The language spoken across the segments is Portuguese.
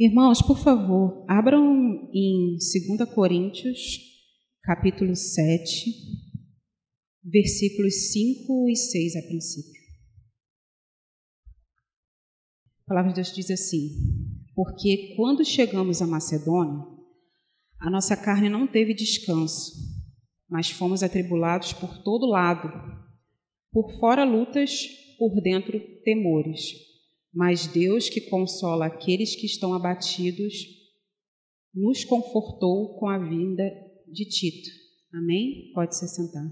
Irmãos, por favor, abram em 2 Coríntios, capítulo 7, versículos 5 e 6 a princípio. A palavra de Deus diz assim: porque quando chegamos à Macedônia, a nossa carne não teve descanso, mas fomos atribulados por todo lado, por fora lutas, por dentro temores. Mas Deus, que consola aqueles que estão abatidos, nos confortou com a vinda de Tito. Amém? Pode se sentar.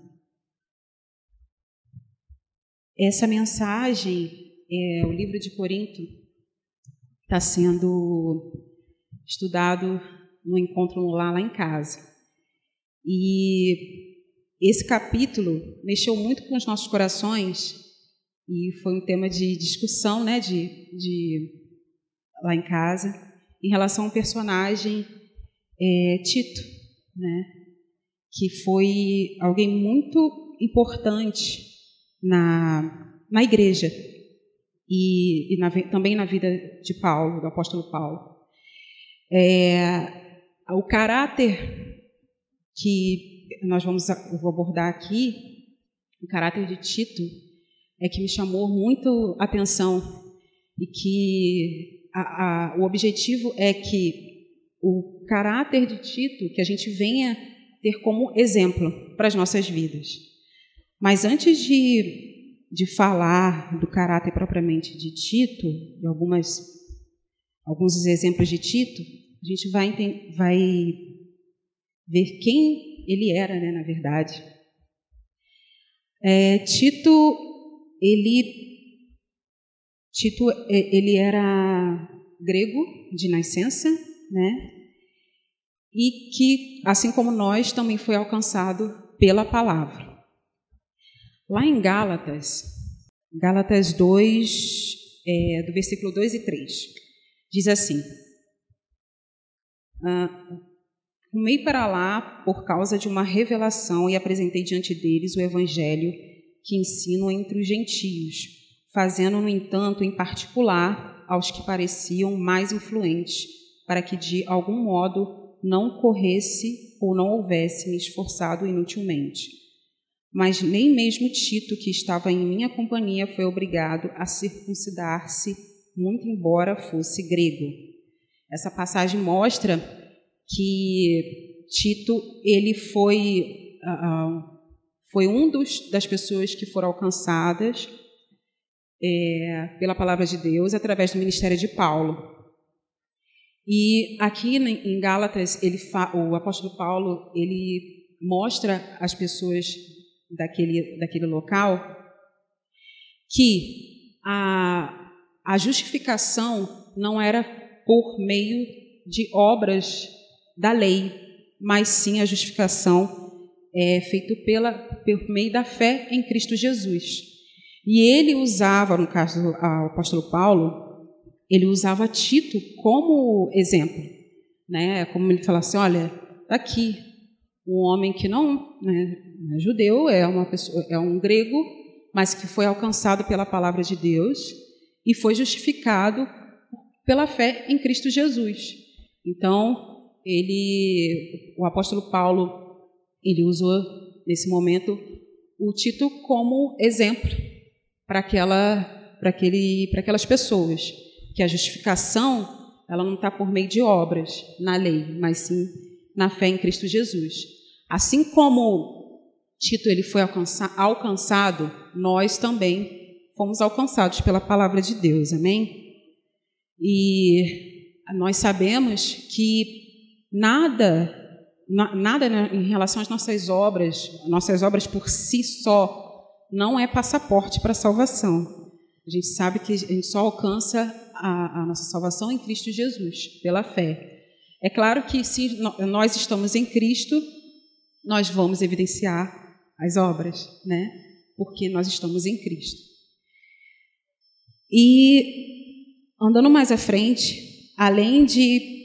Essa mensagem, o livro de Corinto, está sendo estudado no encontro lá em casa. E esse capítulo mexeu muito com os nossos corações. E foi um tema de discussão, né, lá em casa, em relação ao personagem Tito, né, que foi alguém muito importante na igreja e também na vida de Paulo, do apóstolo Paulo. O caráter que eu vou abordar aqui, o caráter de Tito, é que me chamou muito a atenção e que o objetivo é que o caráter de Tito, que a gente venha ter como exemplo para as nossas vidas. Mas antes de falar do caráter propriamente de Tito, de alguns exemplos de Tito, a gente vai ver quem ele era, né, na verdade. Tito ele era grego de nascença, né? E que, assim como nós, também foi alcançado pela palavra. Lá em Gálatas 2, do versículo 2 e 3, diz assim: rumei para lá por causa de uma revelação e apresentei diante deles o evangelho que ensino entre os gentios, fazendo, no entanto, em particular aos que pareciam mais influentes, para que de algum modo não corresse ou não houvesse me esforçado inutilmente. Mas nem mesmo Tito, que estava em minha companhia, foi obrigado a circuncidar-se, muito embora fosse grego. Essa passagem mostra que Tito ele foi um das pessoas que foram alcançadas pela palavra de Deus através do ministério de Paulo. E aqui em Gálatas, o apóstolo Paulo ele mostra às pessoas daquele local que a justificação não era por meio de obras da lei, mas sim a justificação feito por meio da fé em Cristo Jesus. E ele usava, no caso do apóstolo Paulo, ele usava Tito como exemplo, né? Como ele fala assim: olha, está aqui um homem que não é judeu, é um grego, mas que foi alcançado pela palavra de Deus e foi justificado pela fé em Cristo Jesus. Então, o apóstolo Paulo ele usou, nesse momento, o Tito como exemplo para aquelas pessoas, que a justificação ela não está por meio de obras na lei, mas sim na fé em Cristo Jesus. Assim como Tito ele foi alcançado, nós também fomos alcançados pela palavra de Deus, amém? E nós sabemos que nada em relação às nossas obras por si só não é passaporte para a salvação. A gente sabe que a gente só alcança a nossa salvação em Cristo Jesus, pela fé. É claro que se nós estamos em Cristo, nós vamos evidenciar as obras, né? Porque nós estamos em Cristo. E, andando mais à frente, além de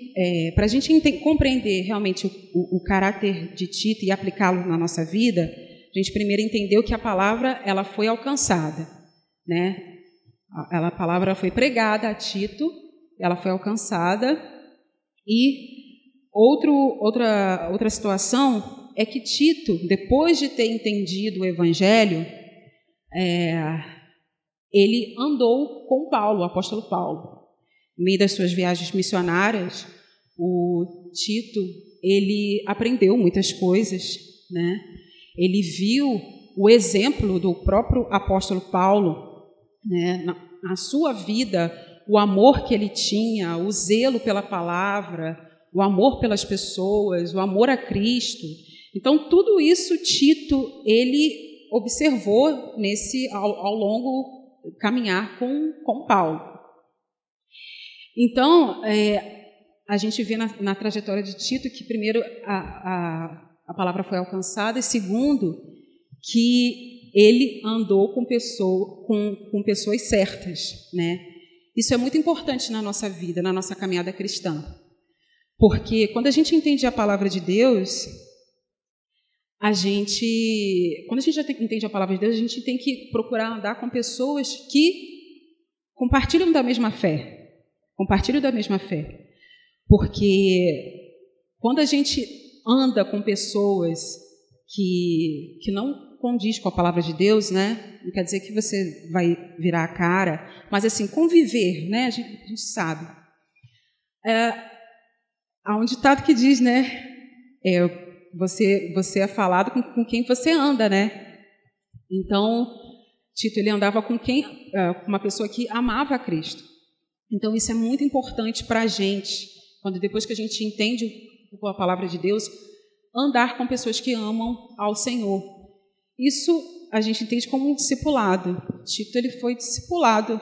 para a gente compreender realmente o caráter de Tito e aplicá-lo na nossa vida, a gente primeiro entendeu que a palavra ela foi alcançada, né? A palavra foi pregada a Tito, ela foi alcançada E outra situação é que Tito, depois de ter entendido o Evangelho, ele andou com Paulo, o apóstolo Paulo. No meio das suas viagens missionárias, o Tito, ele aprendeu muitas coisas, né? Ele viu o exemplo do próprio apóstolo Paulo, né? Na sua vida, o amor que ele tinha, o zelo pela palavra, o amor pelas pessoas, o amor a Cristo. Então, tudo isso Tito, ele observou ao longo caminhar com Paulo. Então, a gente vê na trajetória de Tito que, primeiro, a palavra foi alcançada, e, segundo, que ele andou com pessoas certas, né? Isso é muito importante na nossa vida, na nossa caminhada cristã. Porque quando a gente entende a palavra de Deus, quando a gente já entende a palavra de Deus, a gente tem que procurar andar com pessoas que compartilham da mesma fé. Porque quando a gente anda com pessoas que não condiz com a palavra de Deus, né? Não quer dizer que você vai virar a cara, mas assim, conviver, né? A gente sabe. Há um ditado que diz, né? Você é falado com quem você anda, né? Então, Tito, ele andava com uma pessoa que amava a Cristo. Então, isso é muito importante para a gente, depois que a gente entende a palavra de Deus, andar com pessoas que amam ao Senhor. Isso a gente entende como um discipulado. Tito, ele foi discipulado,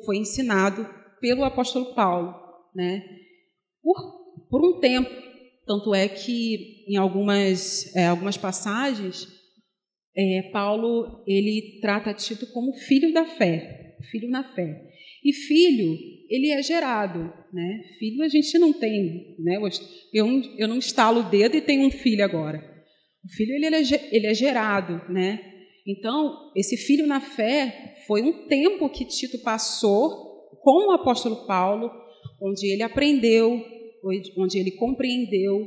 foi ensinado pelo apóstolo Paulo, né? Por um tempo. Tanto é que, em algumas passagens, Paulo ele trata Tito como filho da fé, filho na fé. E filho, ele é gerado, né? Filho a gente não tem, né? Eu não estalo o dedo e tenho um filho agora. O filho ele é gerado, né? Então, esse filho na fé foi um tempo que Tito passou com o apóstolo Paulo, onde ele aprendeu, onde ele compreendeu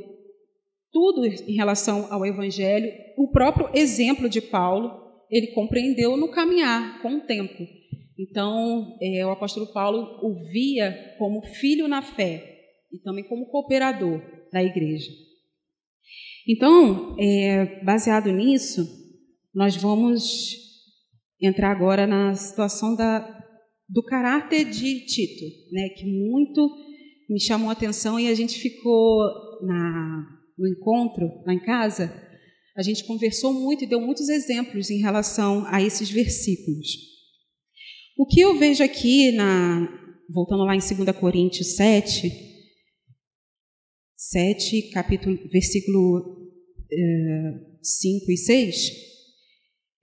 tudo em relação ao Evangelho. O próprio exemplo de Paulo, ele compreendeu no caminhar, com o tempo. Então, o apóstolo Paulo o via como filho na fé e também como cooperador da igreja. Então, baseado nisso, nós vamos entrar agora na situação do caráter de Tito, né, que muito me chamou a atenção, e a gente ficou no encontro, lá em casa, a gente conversou muito e deu muitos exemplos em relação a esses versículos. O que eu vejo aqui, voltando lá em 2 Coríntios 7, versículo 5 e 6,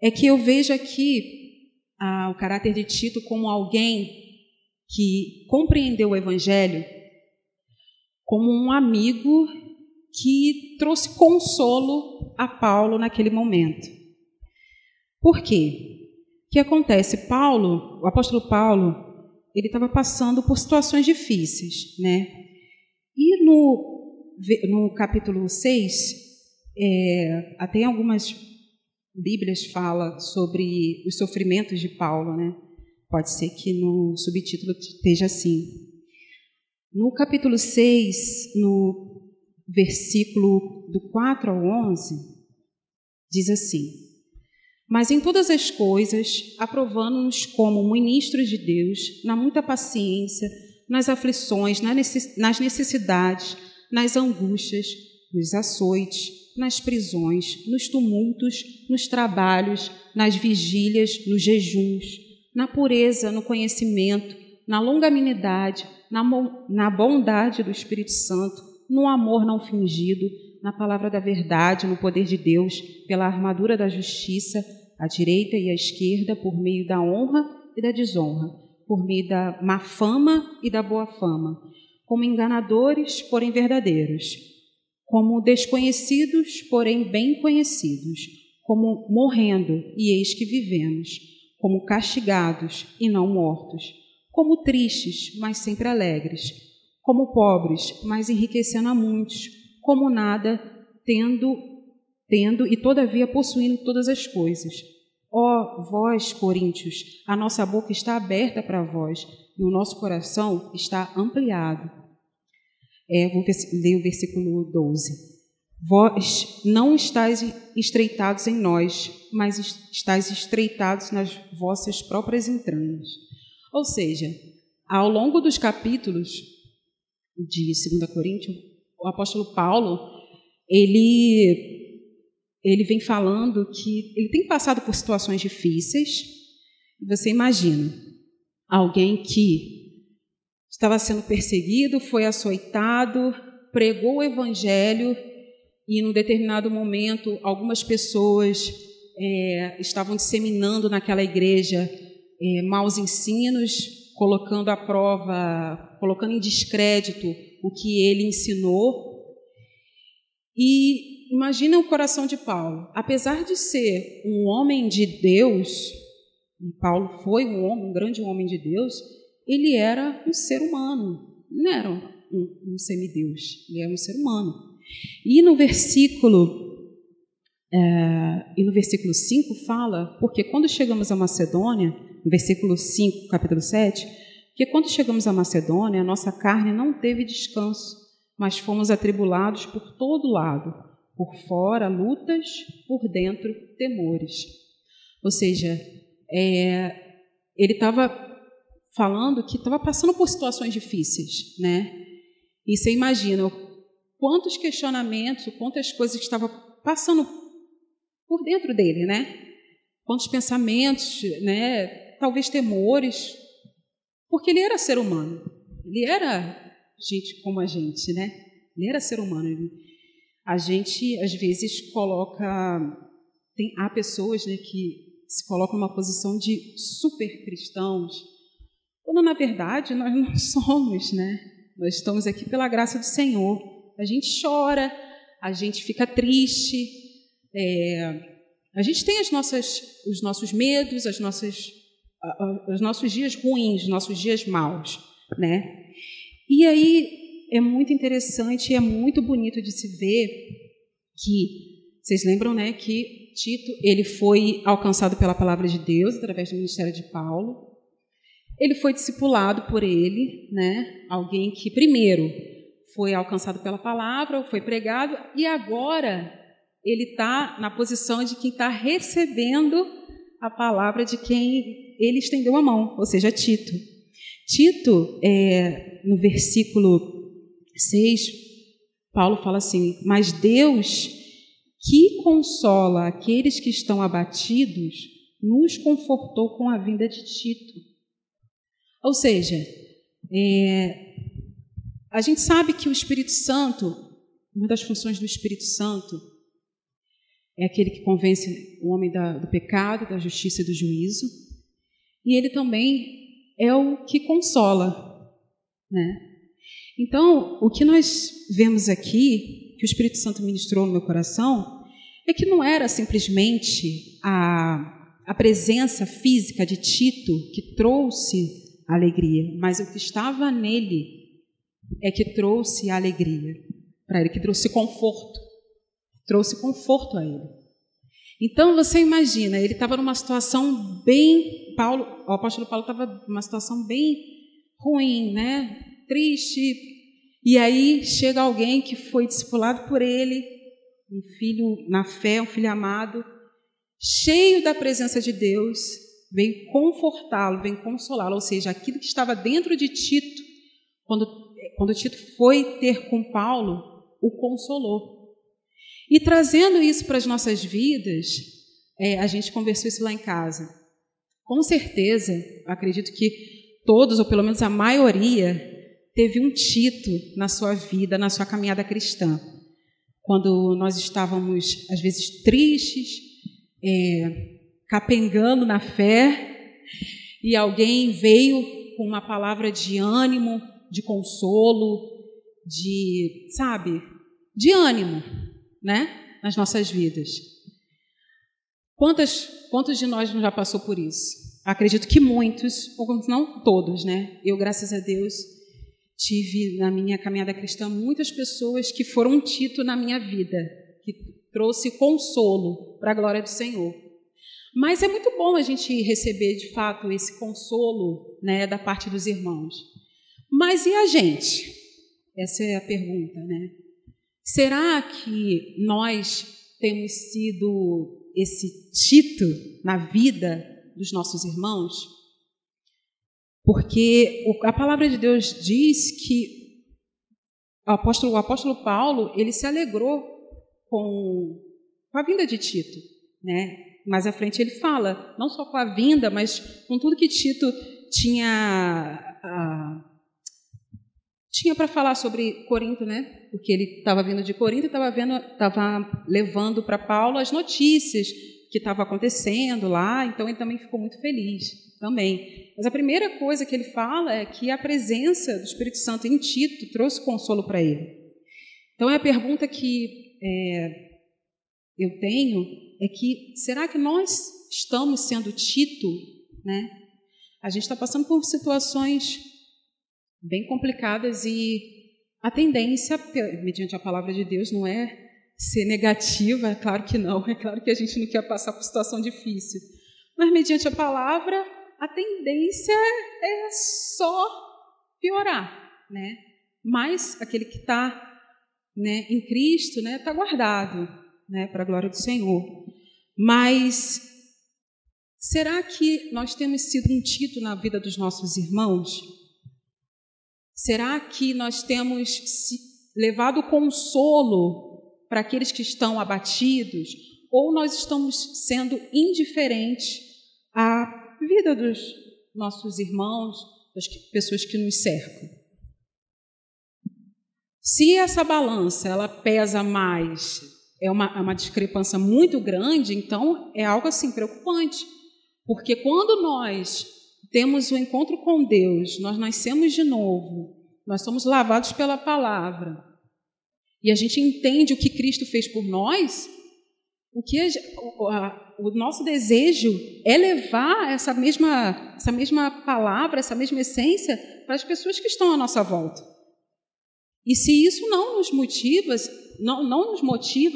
é que eu vejo aqui o caráter de Tito como alguém que compreendeu o Evangelho como um amigo que trouxe consolo a Paulo naquele momento. Por quê? O que acontece? O apóstolo Paulo, ele estava passando por situações difíceis, né? E no capítulo 6, até algumas Bíblias falam sobre os sofrimentos de Paulo, né? Pode ser que no subtítulo esteja assim. No capítulo 6, no versículo do 4 ao 11, diz assim: mas em todas as coisas, aprovando-nos como ministros de Deus, na muita paciência, nas aflições, nas necessidades, nas angústias, nos açoites, nas prisões, nos tumultos, nos trabalhos, nas vigílias, nos jejuns, na pureza, no conhecimento, na longanimidade, na bondade do Espírito Santo, no amor não fingido, na palavra da verdade, no poder de Deus, pela armadura da justiça, à direita e à esquerda, por meio da honra e da desonra, por meio da má fama e da boa fama, como enganadores, porém verdadeiros, como desconhecidos, porém bem conhecidos, como morrendo, e eis que vivemos, como castigados e não mortos, como tristes, mas sempre alegres, como pobres, mas enriquecendo a muitos, como nada, tendo e todavia possuindo todas as coisas. Ó vós, coríntios, a nossa boca está aberta para vós e o nosso coração está ampliado. Vou ler o versículo 12. Vós não estáis estreitados em nós, mas estáis estreitados nas vossas próprias entranhas. Ou seja, ao longo dos capítulos de 2 Coríntios, o apóstolo Paulo, ele vem falando que ele tem passado por situações difíceis. Você imagina, alguém que estava sendo perseguido, foi açoitado, pregou o evangelho e, num determinado momento, algumas pessoas estavam disseminando naquela igreja maus ensinos, colocando à prova, colocando em descrédito o que ele ensinou. E imagina o coração de Paulo. Apesar de ser um homem de Deus, e Paulo foi um grande homem de Deus, ele era um ser humano, não era um semideus, ele era um ser humano. E no versículo 5 fala, porque quando chegamos à Macedônia, no versículo 5, capítulo 7, porque quando chegamos à Macedônia, a nossa carne não teve descanso, mas fomos atribulados por todo lado, por fora lutas, por dentro temores. Ou seja, ele estava falando que estava passando por situações difíceis, né? E você imagina quantos questionamentos, quantas coisas que estavam passando por dentro dele, né? Quantos pensamentos, né? Talvez temores, porque ele era ser humano. Ele era gente como a gente, né? Ele era ser humano. A gente, às vezes, há pessoas, né, que se colocam numa posição de super cristãos, quando, na verdade, nós não somos, né? Nós estamos aqui pela graça do Senhor. A gente chora, a gente fica triste, a gente tem os nossos medos, os nossos dias ruins, os nossos dias maus, né? E aí é muito interessante, é muito bonito de se ver que, vocês lembram, né, que Tito, ele foi alcançado pela palavra de Deus através do ministério de Paulo. Ele foi discipulado por ele, né? Alguém que primeiro foi alcançado pela palavra, foi pregado, e agora ele está na posição de quem está recebendo a palavra de quem ele estendeu a mão, ou seja, Tito. Tito, no versículo 6, Paulo fala assim: mas Deus, que consola aqueles que estão abatidos, nos confortou com a vinda de Tito. Ou seja, a gente sabe que o Espírito Santo, uma das funções do Espírito Santo, é aquele que convence o homem do pecado, da justiça e do juízo, e ele também é o que consola, né? Então, o que nós vemos aqui, que o Espírito Santo ministrou no meu coração, é que não era simplesmente a presença física de Tito que trouxe alegria, mas o que estava nele é que trouxe alegria para ele, que trouxe conforto a ele. Então, você imagina, ele estava numa situação o apóstolo Paulo estava numa situação bem ruim, né? Triste, e aí chega alguém que foi discipulado por ele, um filho na fé, um filho amado, cheio da presença de Deus, veio confortá-lo, veio consolá-lo, ou seja, aquilo que estava dentro de Tito, quando Tito foi ter com Paulo, o consolou. E trazendo isso para as nossas vidas, a gente conversou isso lá em casa. Com certeza, acredito que todos, ou pelo menos a maioria, teve um Tito na sua vida, na sua caminhada cristã. Quando nós estávamos, às vezes, tristes, capengando na fé, e alguém veio com uma palavra de ânimo, de consolo, de ânimo, né, nas nossas vidas. Quantos de nós já passou por isso? Acredito que muitos, ou não todos, né? Eu, graças a Deus, tive na minha caminhada cristã muitas pessoas que foram um Tito na minha vida, que trouxe consolo para a glória do Senhor. Mas é muito bom a gente receber, de fato, esse consolo, né, da parte dos irmãos. Mas e a gente? Essa é a pergunta, né? Será que nós temos sido esse Tito na vida dos nossos irmãos? Porque a palavra de Deus diz que o apóstolo Paulo, ele se alegrou com a vinda de Tito, né? Mais à frente ele fala, não só com a vinda, mas com tudo que Tito tinha para falar sobre Corinto, né? Porque ele estava vindo de Corinto e estava levando para Paulo as notícias que estavam acontecendo lá, então ele também ficou muito feliz também. Mas a primeira coisa que ele fala é que a presença do Espírito Santo em Tito trouxe consolo para ele. Então, a pergunta que eu tenho é que, será que nós estamos sendo Tito, né? A gente está passando por situações bem complicadas e a tendência, mediante a palavra de Deus, não é ser negativa, é claro que não, é claro que a gente não quer passar por situação difícil, mas mediante a palavra, a tendência é só piorar, né? Mas aquele que está, né, em Cristo, né, está guardado, né, para a glória do Senhor. Mas será que nós temos sido um Tito na vida dos nossos irmãos? Será que nós temos levado consolo para aqueles que estão abatidos? Ou nós estamos sendo indiferentes à vida dos nossos irmãos, das pessoas que nos cercam? Se essa balança ela pesa mais, é uma discrepância muito grande, então é algo assim preocupante. Porque quando nós temos o encontro com Deus, nós nascemos de novo, nós somos lavados pela palavra, e a gente entende o que Cristo fez por nós, o nosso desejo é levar essa mesma palavra, essa mesma essência para as pessoas que estão à nossa volta. E se isso não nos motiva,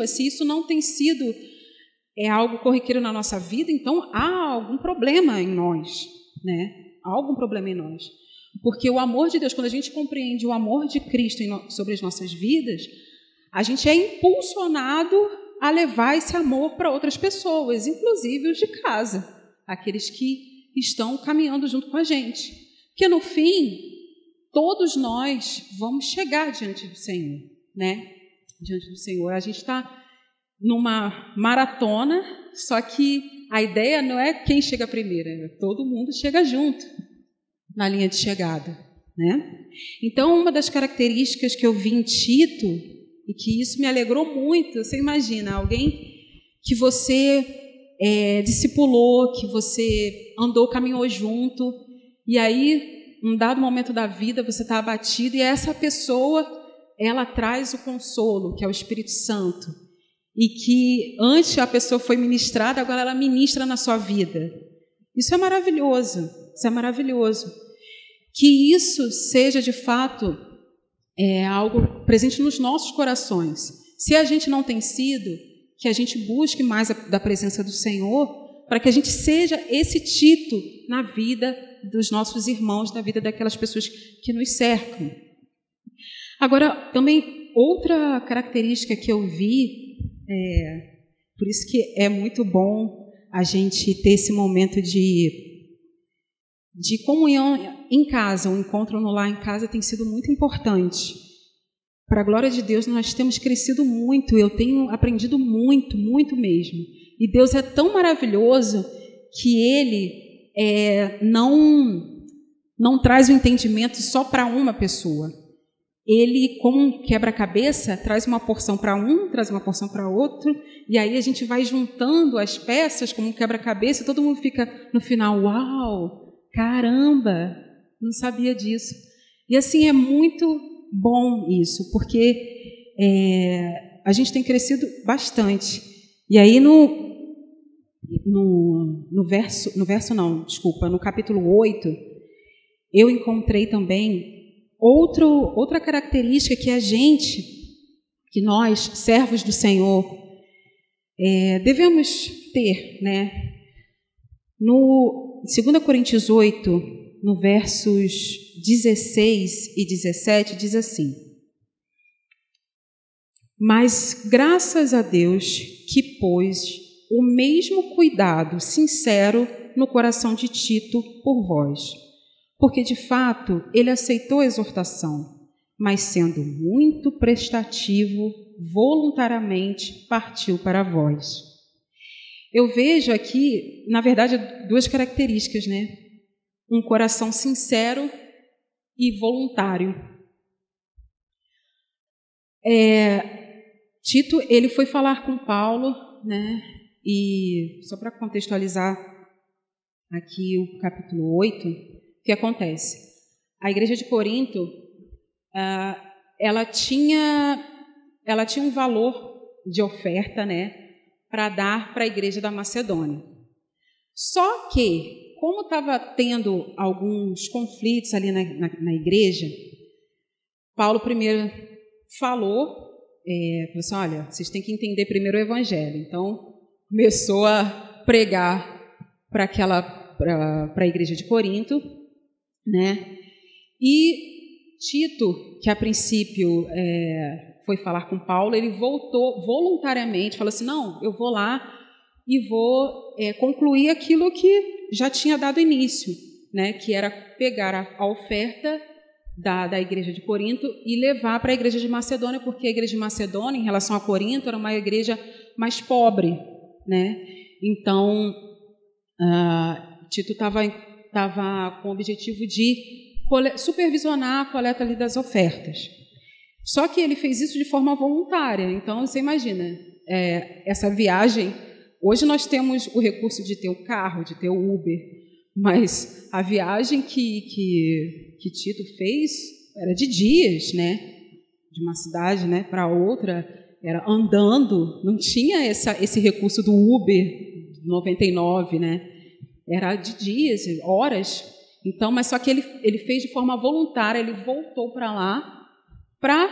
se isso não tem sido algo corriqueiro na nossa vida, então há algum problema em nós, né? Há algum problema em nós. Porque o amor de Deus, quando a gente compreende o amor de Cristo sobre as nossas vidas, a gente é impulsionado a levar esse amor para outras pessoas, inclusive os de casa, aqueles que estão caminhando junto com a gente. Porque, no fim, todos nós vamos chegar diante do Senhor, né? Diante do Senhor. A gente está numa maratona, só que a ideia não é quem chega primeiro, todo mundo chega junto na linha de chegada, né? Então, uma das características que eu vi em Tito, e que isso me alegrou muito, você imagina, alguém que você discipulou, que você caminhou junto, e aí, num dado momento da vida, você está abatido, e essa pessoa, ela traz o consolo, que é o Espírito Santo, e que antes a pessoa foi ministrada, agora ela ministra na sua vida. Isso é maravilhoso, isso é maravilhoso. Que isso seja, de fato, algo presente nos nossos corações. Se a gente não tem sido, que a gente busque mais da presença do Senhor, para que a gente seja esse Tito na vida dos nossos irmãos, na vida daquelas pessoas que nos cercam. Agora, também, outra característica que eu vi, por isso que é muito bom a gente ter esse momento de comunhão em casa, o encontro no lar em casa tem sido muito importante. Para a glória de Deus, nós temos crescido muito, eu tenho aprendido muito, muito mesmo. E Deus é tão maravilhoso que Ele não traz o entendimento só para uma pessoa. Ele, como um quebra-cabeça, traz uma porção para um, traz uma porção para outro, e aí a gente vai juntando as peças como um quebra-cabeça e todo mundo fica no final, uau, caramba, não sabia disso. E assim, é muito bom isso, porque a gente tem crescido bastante. E aí no capítulo 8, eu encontrei também Outra característica que nós, servos do Senhor, devemos ter, né? No 2 Coríntios 8, no versos 16 e 17, diz assim: mas graças a Deus que pôs o mesmo cuidado sincero no coração de Tito por vós, porque de fato ele aceitou a exortação, mas sendo muito prestativo, voluntariamente partiu para vós. Eu vejo aqui, na verdade, duas características, né? Um coração sincero e voluntário. Tito, ele foi falar com Paulo, né? E só para contextualizar aqui o capítulo 8, o que acontece? A igreja de Corinto, ela tinha um valor de oferta, né, para dar para a igreja da Macedônia. Só que, como estava tendo alguns conflitos ali na igreja, Paulo primeiro falou assim, olha, vocês têm que entender primeiro o evangelho. Então, começou a pregar para a igreja de Corinto, né? E Tito, que a princípio foi falar com Paulo, ele voltou voluntariamente, falou assim, não, eu vou lá e vou concluir aquilo que já tinha dado início, né? Que era pegar a oferta da igreja de Corinto e levar para a igreja de Macedônia, porque a igreja de Macedônia, em relação a Corinto, era uma igreja mais pobre, né? Então, Tito estava com o objetivo de supervisionar a coleta ali das ofertas. Só que ele fez isso de forma voluntária. Então, você imagina, essa viagem... Hoje nós temos o recurso de ter o carro, de ter o Uber, mas a viagem que Tito fez era de dias, né? De uma cidade, né, para outra, era andando, não tinha esse recurso do Uber 99, né? Era de dias, horas. Então, mas só que ele fez de forma voluntária, ele voltou para lá para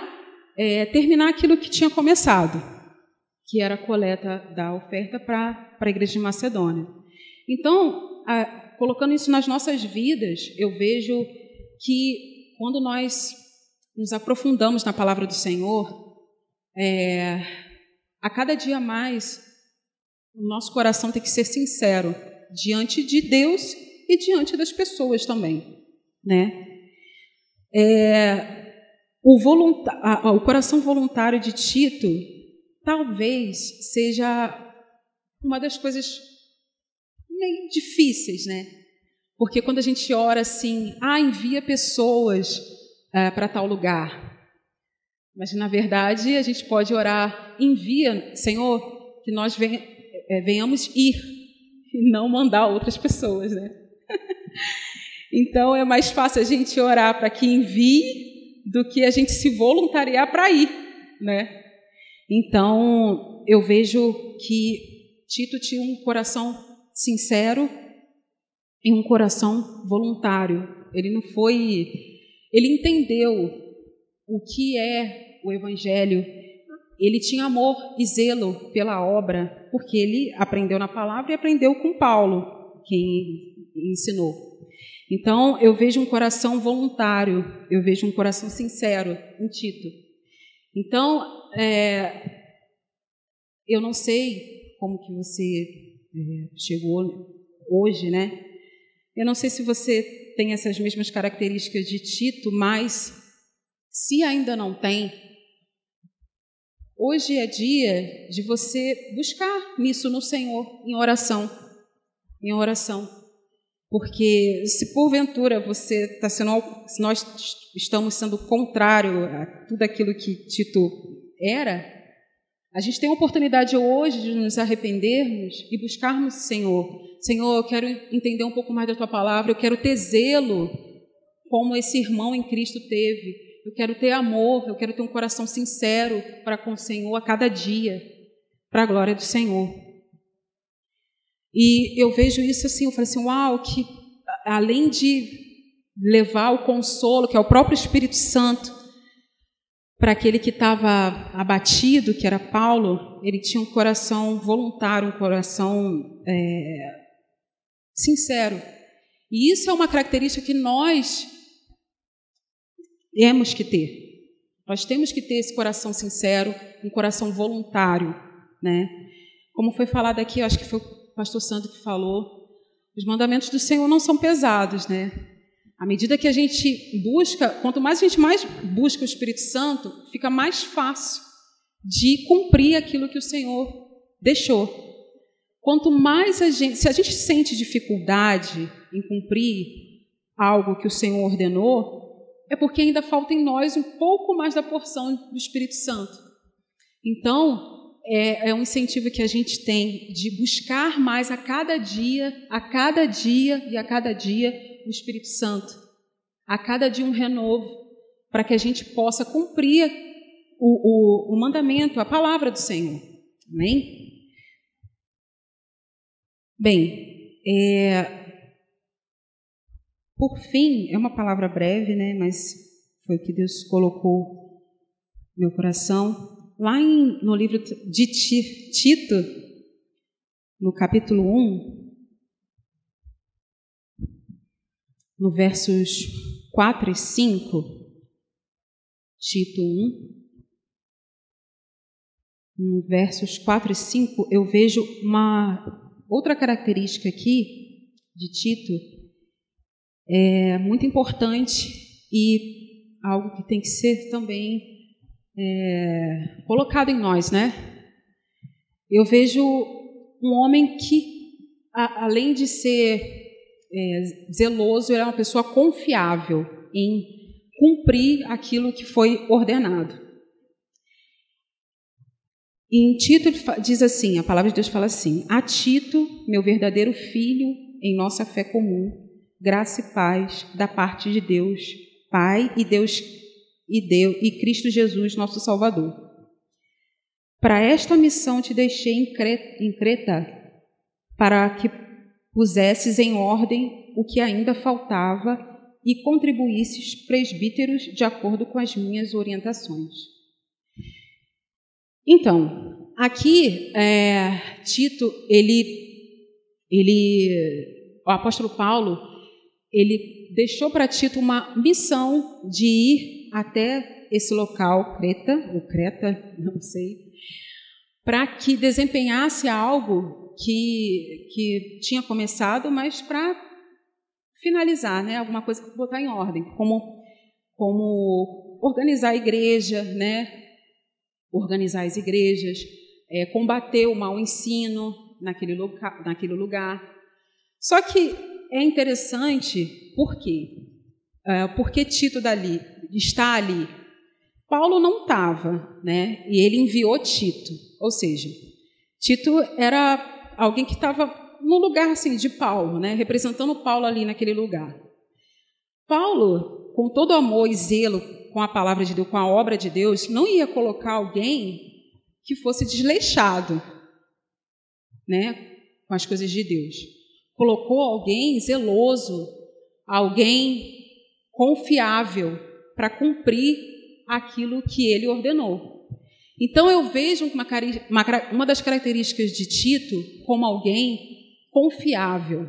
terminar aquilo que tinha começado, que era a coleta da oferta para a igreja de Macedônia. Então, colocando isso nas nossas vidas, eu vejo que quando nós nos aprofundamos na palavra do Senhor, a cada dia mais, o nosso coração tem que ser sincero diante de Deus e diante das pessoas também, né? O coração voluntário de Tito talvez seja uma das coisas meio difíceis, né? Porque quando a gente ora assim, envia pessoas para tal lugar. Mas, na verdade, a gente pode orar, envia, Senhor, que nós venhamos ir e não mandar outras pessoas, né? Então, é mais fácil a gente orar para que envie do que a gente se voluntariar para ir, né? Então, eu vejo que Tito tinha um coração sincero e um coração voluntário. Ele entendeu o que é o Evangelho. Ele tinha amor e zelo pela obra, porque ele aprendeu na palavra e aprendeu com Paulo, quem ensinou. Então, eu vejo um coração voluntário, eu vejo um coração sincero em Tito. Então, eu não sei como que você chegou hoje, né? Eu não sei se você tem essas mesmas características de Tito, mas se ainda não tem, hoje é dia de você buscar nisso no Senhor, em oração. Porque se porventura se nós estamos sendo contrário a tudo aquilo que Tito era, a gente tem a oportunidade hoje de nos arrependermos e buscarmos o Senhor. Senhor, eu quero entender um pouco mais da Tua palavra, eu quero ter zelo como esse irmão em Cristo teve. Eu quero ter amor, eu quero ter um coração sincero para com o Senhor a cada dia, para a glória do Senhor. E eu vejo isso assim, eu falo assim, uau, que além de levar o consolo, que é o próprio Espírito Santo, para aquele que estava abatido, que era Paulo. Ele tinha um coração voluntário, um coração sincero. E isso é uma característica que nós temos que ter. Nós temos que ter esse coração sincero, um coração voluntário, né? Como foi falado aqui, eu acho que foi o pastor Sandro que falou, os mandamentos do Senhor não são pesados, né? À medida que a gente busca, quanto mais a gente mais busca o Espírito Santo, fica mais fácil de cumprir aquilo que o Senhor deixou. Quanto mais se a gente sente dificuldade em cumprir algo que o Senhor ordenou, é porque ainda falta em nós um pouco mais da porção do Espírito Santo. Então, é um incentivo que a gente tem de buscar mais a cada dia o Espírito Santo. A cada dia um renovo, para que a gente possa cumprir o mandamento, a palavra do Senhor. Amém? Bem, por fim, é uma palavra breve, né, mas foi o que Deus colocou no meu coração. Lá no livro de Tito, no capítulo 1, no versos 4 e 5, Tito 1, no versos 4 e 5, eu vejo uma outra característica aqui de Tito, muito importante e algo que tem que ser também colocado em nós, né? Eu vejo um homem que, além de ser zeloso, ele é uma pessoa confiável em cumprir aquilo que foi ordenado. Em Tito diz assim, a palavra de Deus fala assim: a Tito, meu verdadeiro filho, em nossa fé comum, graça e paz da parte de Deus, Pai e Cristo Jesus, nosso Salvador. Para esta missão te deixei em Creta, para que pusesses em ordem o que ainda faltava e contribuísses presbíteros de acordo com as minhas orientações. Então, aqui Tito, o apóstolo Paulo, ele deixou para Tito uma missão de ir até esse local, Creta, não sei, para que desempenhasse algo que tinha começado, mas para finalizar, né, alguma coisa para botar em ordem, como organizar a igreja, né, organizar as igrejas, combater o mau ensino naquele lugar. Só que é interessante, por quê? Porque Tito está ali. Paulo não estava, né? E ele enviou Tito. Ou seja, Tito era alguém que estava no lugar assim, de Paulo, né? Representando Paulo ali naquele lugar. Paulo, com todo amor e zelo com a palavra de Deus, com a obra de Deus, não ia colocar alguém que fosse desleixado, né? Com as coisas de Deus. Colocou alguém zeloso, alguém confiável para cumprir aquilo que ele ordenou. Então, eu vejo uma das características de Tito como alguém confiável.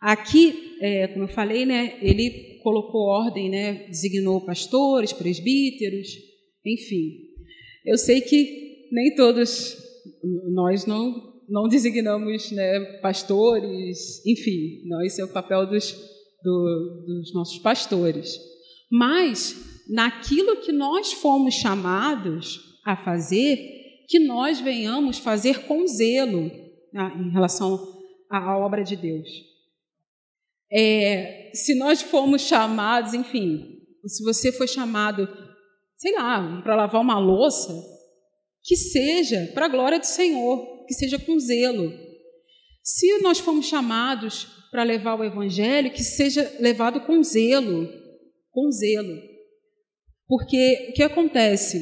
Aqui, como eu falei, né, ele colocou ordem, né, designou pastores, presbíteros, enfim. Eu sei que nem todos nós não designamos, né, pastores, enfim, esse é o papel dos nossos pastores. Mas, naquilo que nós fomos chamados a fazer, que nós venhamos fazer com zelo, em relação à obra de Deus. Se nós fomos chamados, enfim, se você foi chamado, sei lá, para lavar uma louça, que seja para a glória do Senhor, que seja com zelo. Se nós fomos chamados para levar o evangelho, que seja levado com zelo. Porque o que acontece?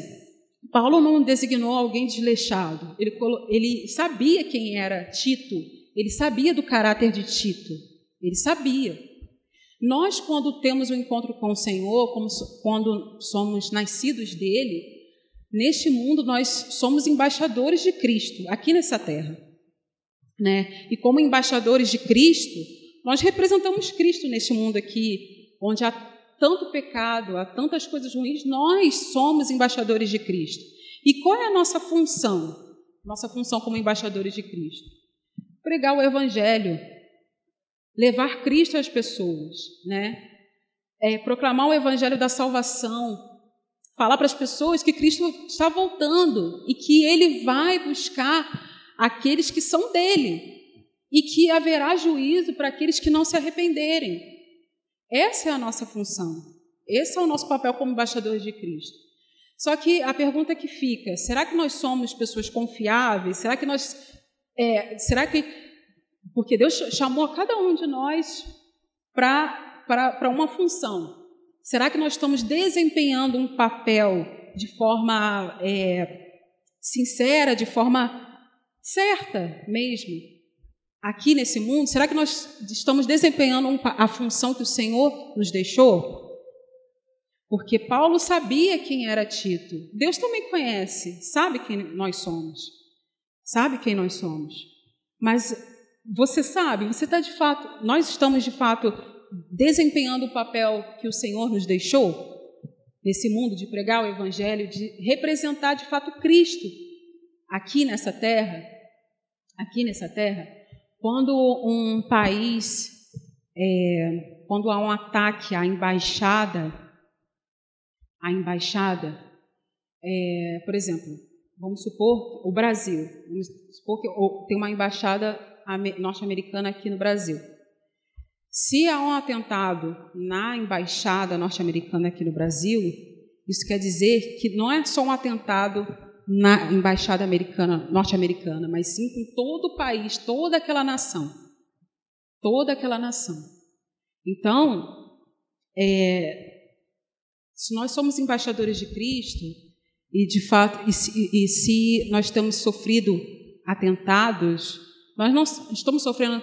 Paulo não designou alguém desleixado. Ele sabia quem era Tito, ele sabia do caráter de Tito, ele sabia. Nós, quando temos um encontro com o Senhor, quando somos nascidos dele, neste mundo nós somos embaixadores de Cristo, aqui nessa terra, né? E como embaixadores de Cristo, nós representamos Cristo neste mundo aqui, onde há tanto pecado, há tantas coisas ruins, nós somos embaixadores de Cristo. E qual é a nossa função? Nossa função como embaixadores de Cristo? Pregar o Evangelho, levar Cristo às pessoas, né? Proclamar o Evangelho da salvação, falar para as pessoas que Cristo está voltando e que Ele vai buscar aqueles que são dele e que haverá juízo para aqueles que não se arrependerem. Essa é a nossa função, esse é o nosso papel como embaixadores de Cristo. Só que a pergunta que fica, será que nós somos pessoas confiáveis? Será que porque Deus chamou a cada um de nós para uma função. Será que nós estamos desempenhando um papel de forma sincera, de forma certa mesmo, aqui nesse mundo? Será que nós estamos desempenhando a função que o Senhor nos deixou? Porque Paulo sabia quem era Tito. Deus também conhece, sabe quem nós somos. Sabe quem nós somos. Mas você sabe, nós estamos de fato desempenhando o papel que o Senhor nos deixou nesse mundo de pregar o Evangelho, de representar de fato Cristo aqui nessa terra. Quando um país, quando há um ataque à embaixada, por exemplo, vamos supor o Brasil, vamos supor que tem uma embaixada norte-americana aqui no Brasil. Se há um atentado na embaixada norte-americana aqui no Brasil, isso quer dizer que não é só um atentado na embaixada norte-americana, mas sim com todo o país, toda aquela nação. Então, se nós somos embaixadores de Cristo, e de fato, se nós temos sofrido atentados, nós não estamos sofrendo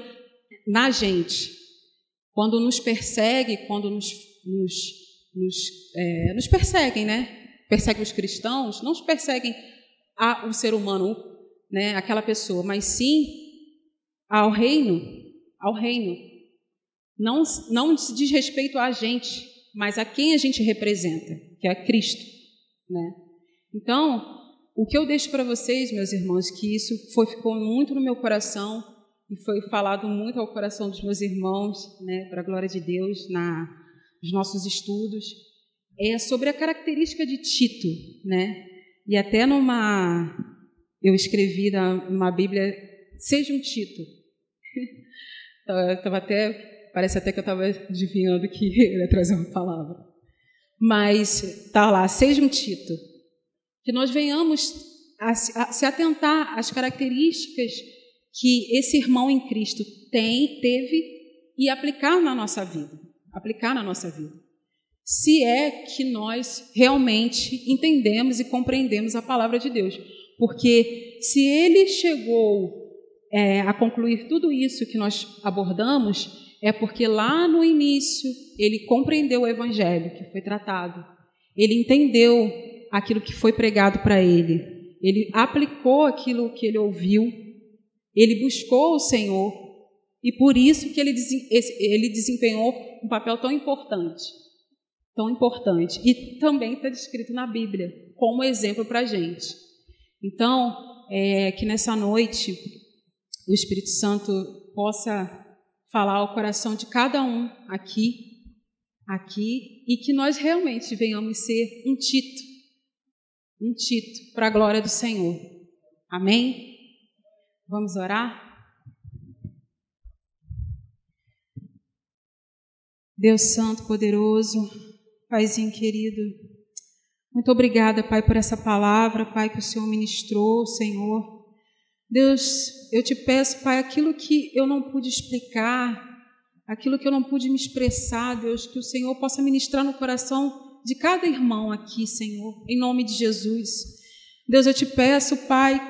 na gente. Quando nos persegue, quando nos perseguem, né? Perseguem os cristãos, não os perseguem o ser humano, né? Aquela pessoa, mas sim ao reino. Não se diz respeito a gente, mas a quem a gente representa, que é Cristo, né? Então, o que eu deixo para vocês, meus irmãos, que isso ficou muito no meu coração e foi falado muito ao coração dos meus irmãos, né, para a glória de Deus, nos nossos estudos, é sobre a característica de Tito, né? E até eu escrevi numa Bíblia, seja um Tito. Parece até que eu estava adivinhando que ele ia trazer uma palavra. Mas está lá, seja um Tito. Que nós venhamos a se atentar às características que esse irmão em Cristo teve e aplicar na nossa vida. Se é que nós realmente entendemos e compreendemos a palavra de Deus. Porque se ele chegou a concluir tudo isso que nós abordamos, é porque lá no início ele compreendeu o Evangelho que foi tratado. Ele entendeu aquilo que foi pregado para ele. Ele aplicou aquilo que ele ouviu. Ele buscou o Senhor. E por isso que ele desempenhou um papel tão importante. E também está descrito na Bíblia como exemplo para a gente. Então, que nessa noite o Espírito Santo possa falar ao coração de cada um aqui, e que nós realmente venhamos ser um Tito para a glória do Senhor. Amém? Vamos orar? Deus Santo, poderoso, Paizinho querido, muito obrigada, Pai, por essa palavra, Pai, que o Senhor ministrou, Senhor. Deus, eu te peço, Pai, aquilo que eu não pude explicar, aquilo que eu não pude me expressar, Deus, que o Senhor possa ministrar no coração de cada irmão aqui, Senhor, em nome de Jesus. Deus, eu te peço, Pai,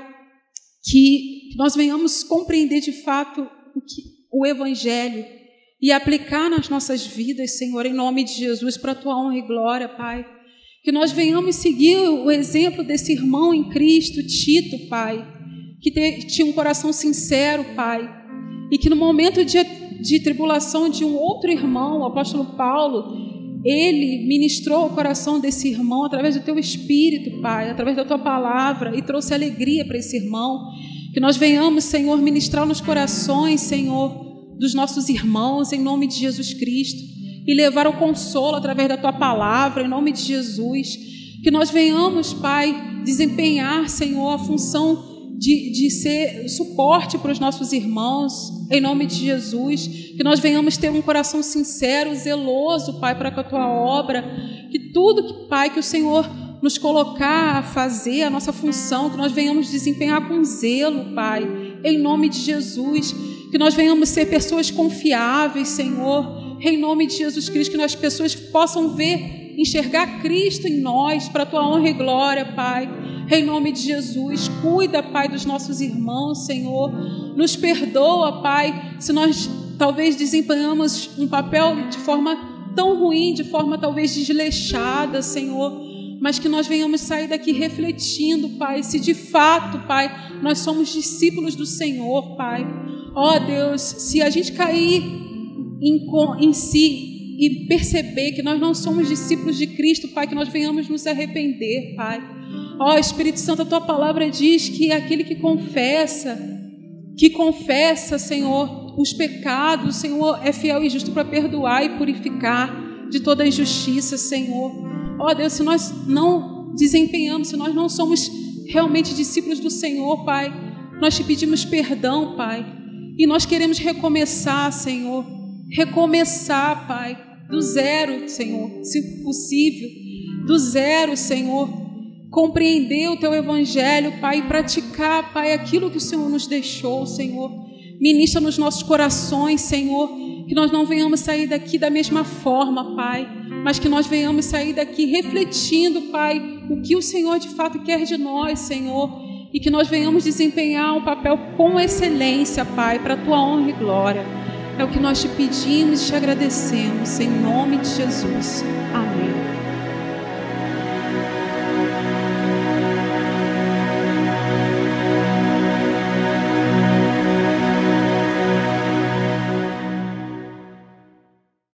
que nós venhamos compreender de fato o Evangelho e aplicar nas nossas vidas, Senhor, em nome de Jesus, para a Tua honra e glória, Pai. Que nós venhamos seguir o exemplo desse irmão em Cristo, Tito, Pai, que tinha um coração sincero, Pai, e que no momento de tribulação de um outro irmão, o apóstolo Paulo, ele ministrou o coração desse irmão através do Teu Espírito, Pai, através da Tua palavra, e trouxe alegria para esse irmão. Que nós venhamos, Senhor, ministrar nos corações, Senhor, dos nossos irmãos, em nome de Jesus Cristo, e levar o consolo através da Tua palavra, em nome de Jesus. Que nós venhamos, Pai, desempenhar, Senhor, a função de ser suporte para os nossos irmãos, em nome de Jesus. Que nós venhamos ter um coração sincero, zeloso, Pai, para com a Tua obra. Que tudo, Pai, que o Senhor nos colocar a fazer, a nossa função, que nós venhamos desempenhar com zelo, Pai, em nome de Jesus. Que nós venhamos ser pessoas confiáveis, Senhor, em nome de Jesus Cristo. Que as pessoas possam ver, enxergar Cristo em nós, para a Tua honra e glória, Pai, em nome de Jesus. Cuida, Pai, dos nossos irmãos, Senhor. Nos perdoa, Pai, se nós talvez desempenhamos um papel de forma tão ruim, de forma talvez desleixada, Senhor, mas que nós venhamos sair daqui refletindo, Pai, se de fato, Pai, nós somos discípulos do Senhor, Pai. Ó Deus, se a gente cair em si e perceber que nós não somos discípulos de Cristo, Pai, que nós venhamos nos arrepender, Pai. Ó Espírito Santo, a Tua palavra diz que aquele que confessa, Senhor, os pecados, Senhor, é fiel e justo para perdoar e purificar de toda injustiça, Senhor. Ó Deus, se nós não desempenhamos, se nós não somos realmente discípulos do Senhor, Pai, nós Te pedimos perdão, Pai. E nós queremos recomeçar, Senhor. Recomeçar, Pai, do zero, Senhor, se possível. Do zero, Senhor. Compreender o Teu Evangelho, Pai, e praticar, Pai, aquilo que o Senhor nos deixou, Senhor. Ministra nos nossos corações, Senhor, que nós não venhamos sair daqui da mesma forma, Pai, mas que nós venhamos sair daqui refletindo, Pai, o que o Senhor de fato quer de nós, Senhor, e que nós venhamos desempenhar um papel com excelência, Pai, para a Tua honra e glória. É o que nós Te pedimos e Te agradecemos, em nome de Jesus. Amém.